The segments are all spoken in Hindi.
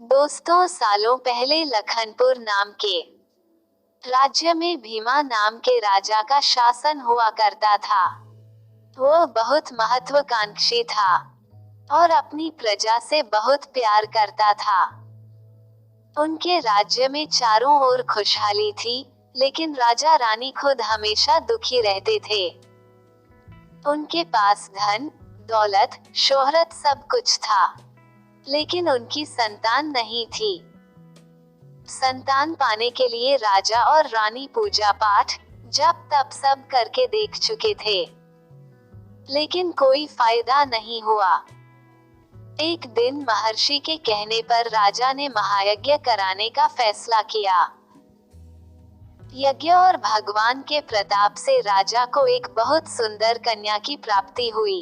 दोस्तों, सालों पहले लखनपुर नाम के राज्य में भीमा नाम के राजा का शासन हुआ करता था। वो बहुत महत्वाकांक्षी था और अपनी प्रजा से बहुत प्यार करता था। उनके राज्य में चारों ओर खुशहाली थी, लेकिन राजा रानी खुद हमेशा दुखी रहते थे। उनके पास धन, दौलत, शोहरत सब कुछ था, लेकिन उनकी संतान नहीं थी। संतान पाने के लिए राजा और रानी पूजा पाठ, जप तप सब करके देख चुके थे, लेकिन कोई फायदा नहीं हुआ। एक दिन महर्षि के कहने पर राजा ने महायज्ञ कराने का फैसला किया। यज्ञ और भगवान के प्रताप से राजा को एक बहुत सुंदर कन्या की प्राप्ति हुई।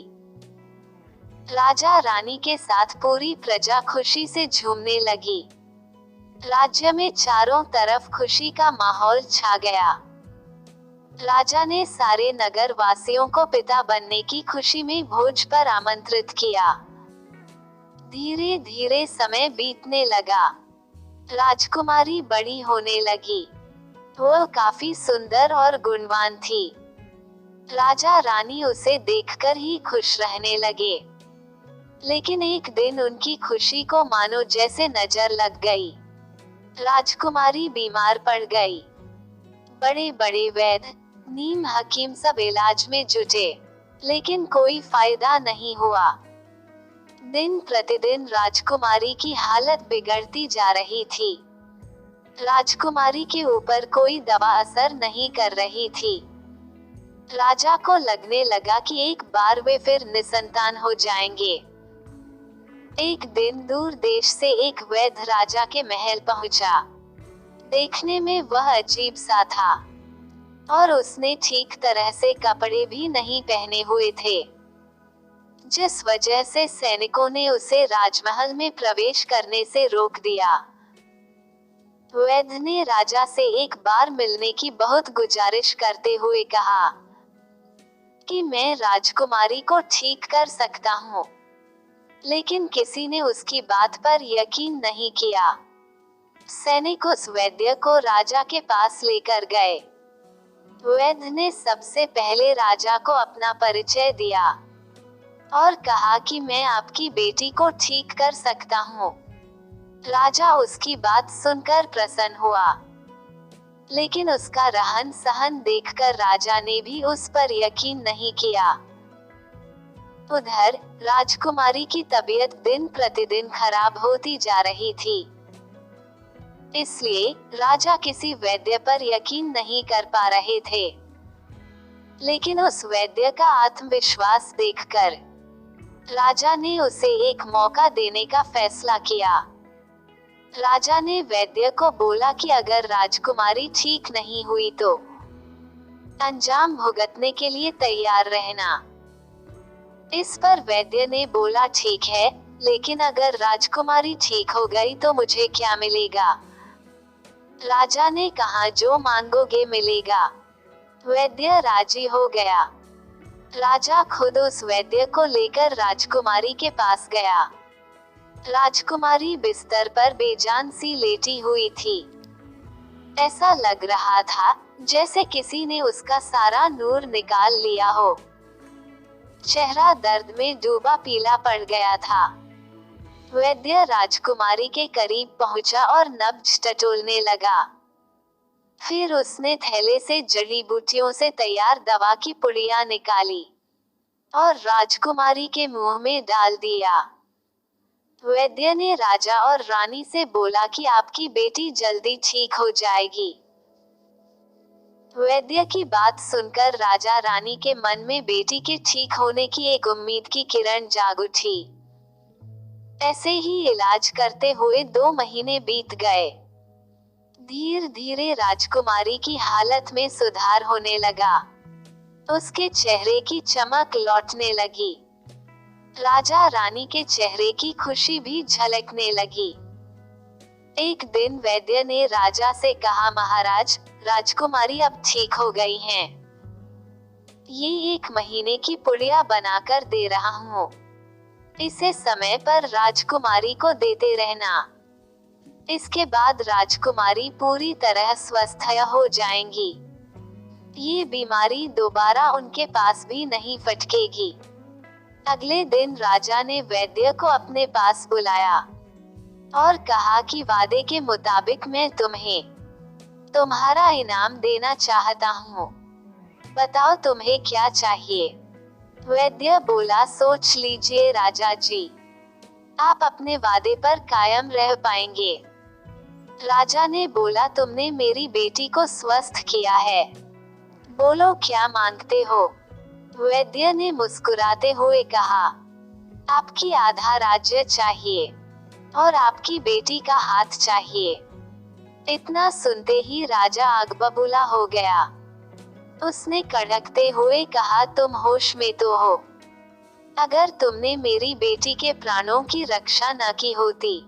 राजा रानी के साथ पूरी प्रजा खुशी से झूमने लगी। राज्य में चारों तरफ खुशी का माहौल छा गया। राजा ने सारे नगर वासियों को पिता बनने की खुशी में भोज पर आमंत्रित किया। धीरे धीरे समय बीतने लगा। राजकुमारी बड़ी होने लगी। वो काफी सुंदर और गुणवान थी। राजा रानी उसे देखकर ही खुश रहने लगे। लेकिन एक दिन उनकी खुशी को मानो जैसे नजर लग गई। राजकुमारी बीमार पड़ गई। बड़े बड़े वैद्य, नीम हकीम सब इलाज में जुटे, लेकिन कोई फायदा नहीं हुआ। दिन प्रतिदिन राजकुमारी की हालत बिगड़ती जा रही थी। राजकुमारी के ऊपर कोई दवा असर नहीं कर रही थी। राजा को लगने लगा कि एक बार वे फिर निसंतान हो जाएंगे। एक दिन दूर देश से एक वैद्य राजा के महल पहुंचा। देखने में वह अजीब सा था और उसने ठीक तरह से कपड़े भी नहीं पहने हुए थे, जिस वजह से सैनिकों ने उसे राजमहल में प्रवेश करने से रोक दिया। वैद्य ने राजा से एक बार मिलने की बहुत गुजारिश करते हुए कहा कि मैं राजकुमारी को ठीक कर सकता हूँ, लेकिन किसी ने उसकी बात पर यकीन नहीं किया। सैनिक उस वैद्य को राजा के पास लेकर गए। वैद्य ने सबसे पहले राजा को अपना परिचय दिया और कहा कि मैं आपकी बेटी को ठीक कर सकता हूँ। राजा उसकी बात सुनकर प्रसन्न हुआ, लेकिन उसका रहन सहन देखकर राजा ने भी उस पर यकीन नहीं किया। उधर राजकुमारी की तबीयत दिन प्रतिदिन खराब होती जा रही थी, इसलिए राजा किसी वैद्य पर यकीन नहीं कर पा रहे थे। लेकिन उस वैद्य का आत्मविश्वास देखकर राजा ने उसे एक मौका देने का फैसला किया। राजा ने वैद्य को बोला कि अगर राजकुमारी ठीक नहीं हुई तो अंजाम भुगतने के लिए तैयार रहना। इस पर वैद्य ने बोला ठीक है, लेकिन अगर राजकुमारी ठीक हो गई तो मुझे क्या मिलेगा? राजा ने कहा जो मांगोगे मिलेगा। वैद्य राजी हो गया। राजा खुद उस वैद्य को लेकर राजकुमारी के पास गया। राजकुमारी बिस्तर पर बेजान सी लेटी हुई थी। ऐसा लग रहा था जैसे किसी ने उसका सारा नूर निकाल लिया हो। चेहरा दर्द में डूबा पीला पड़ गया था। वैद्य राजकुमारी के करीब पहुंचा और नब्ज टटोलने लगा। फिर उसने थैले से जड़ी बूटियों से तैयार दवा की पुड़िया निकाली और राजकुमारी के मुंह में डाल दिया। वैद्य ने राजा और रानी से बोला कि आपकी बेटी जल्दी ठीक हो जाएगी। वैद्य की बात सुनकर राजा रानी के मन में बेटी के ठीक होने की एक उम्मीद की किरण जाग उठी। ऐसे ही इलाज करते हुए 2 महीने बीत गए। धीरे धीरे राजकुमारी की हालत में सुधार होने लगा। उसके चेहरे की चमक लौटने लगी। राजा रानी के चेहरे की खुशी भी झलकने लगी। एक दिन वैद्य ने राजा से कहा, महाराज, राजकुमारी अब ठीक हो गई हैं। ये 1 महीने की पुड़िया बनाकर दे रहा हूँ। इसे समय पर राजकुमारी को देते रहना। इसके बाद राजकुमारी पूरी तरह स्वस्थ हो जाएंगी। ये बीमारी दोबारा उनके पास भी नहीं फटकेगी। अगले दिन राजा ने वैद्य को अपने पास बुलाया और कहा कि वादे के मुताबिक मैं तुम्हें तुम्हारा इनाम देना चाहता हूँ। बताओ तुम्हें क्या चाहिए। वैद्य बोला, सोच लीजिए राजा जी, आप अपने वादे पर कायम रह पाएंगे। राजा ने बोला, तुमने मेरी बेटी को स्वस्थ किया है, बोलो क्या मांगते हो। वैद्य ने मुस्कुराते हुए कहा, आपकी आधा राज्य चाहिए और आपकी बेटी का हाथ चाहिए। इतना सुनते ही राजा आग बबूला हो गया। उसने कड़कते हुए कहा, तुम होश में तो हो? अगर तुमने मेरी बेटी के प्राणों की रक्षा न की होती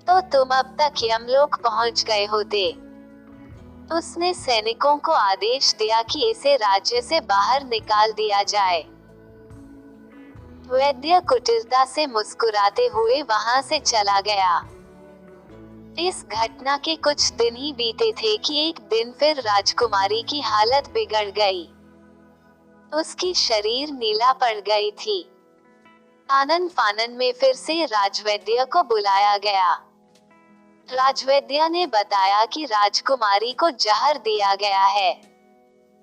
तो तुम अब तक यमलोक पहुंच गए होते। उसने सैनिकों को आदेश दिया कि इसे राज्य से बाहर निकाल दिया जाए। वैद्य कुटिलता से मुस्कुराते हुए वहां से चला गया। इस घटना के कुछ दिन ही बीते थे कि एक दिन फिर राजकुमारी की हालत बिगड़ गई। उसकी शरीर नीला पड़ गई थी। आनन फानन में फिर से राजवैद्य को बुलाया गया। राजवैद्य ने बताया कि राजकुमारी को जहर दिया गया है।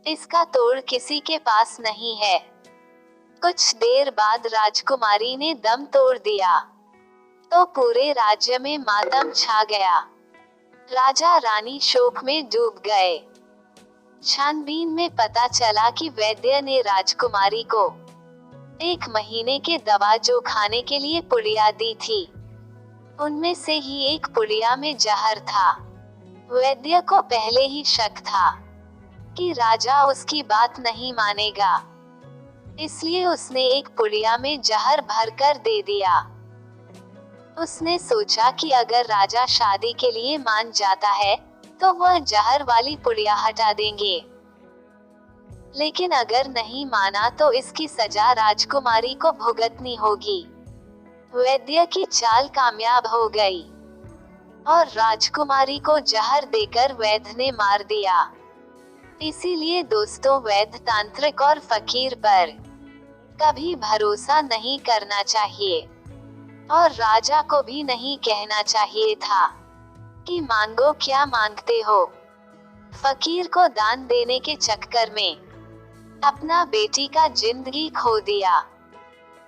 इसका तोड़ किसी के पास नहीं है। कुछ देर बाद राजकुमारी ने दम तोड़ दिया तो पूरे राज्य में मातम छा गया। राजा रानी शोक में डूब गए। छानबीन में पता चला कि वैद्य ने राजकुमारी को 1 महीने के दवा जो खाने के लिए पुड़िया दी थी, उनमें से ही एक पुड़िया में जहर था। वैद्य को पहले ही शक था कि राजा उसकी बात नहीं मानेगा, इसलिए उसने एक पुड़िया में जहर भरकर दे दिया। उसने सोचा कि अगर राजा शादी के लिए मान जाता है तो वह जहर वाली पुड़िया हटा देंगे, लेकिन अगर नहीं माना तो इसकी सजा राजकुमारी को भुगतनी होगी। वैद्य की चाल कामयाब हो गई और राजकुमारी को जहर देकर वैद्य ने मार दिया। इसीलिए दोस्तों, वैद्य, तांत्रिक और फकीर पर कभी भरोसा नहीं करना चाहिए और राजा को भी नहीं कहना चाहिए था कि मांगो क्या मांगते हो। फकीर को दान देने के चक्कर में अपना बेटी का जिंदगी खो दिया।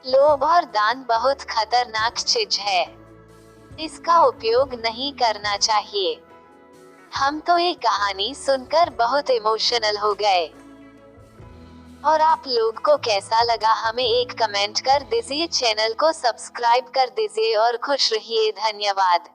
लोभ और दान बहुत खतरनाक चीज है, इसका उपयोग नहीं करना चाहिए। हम तो ये कहानी सुनकर बहुत इमोशनल हो गए। और आप लोग को कैसा लगा हमें एक कमेंट कर दीजिए, चैनल को सब्सक्राइब कर दीजिए और खुश रहिए। धन्यवाद।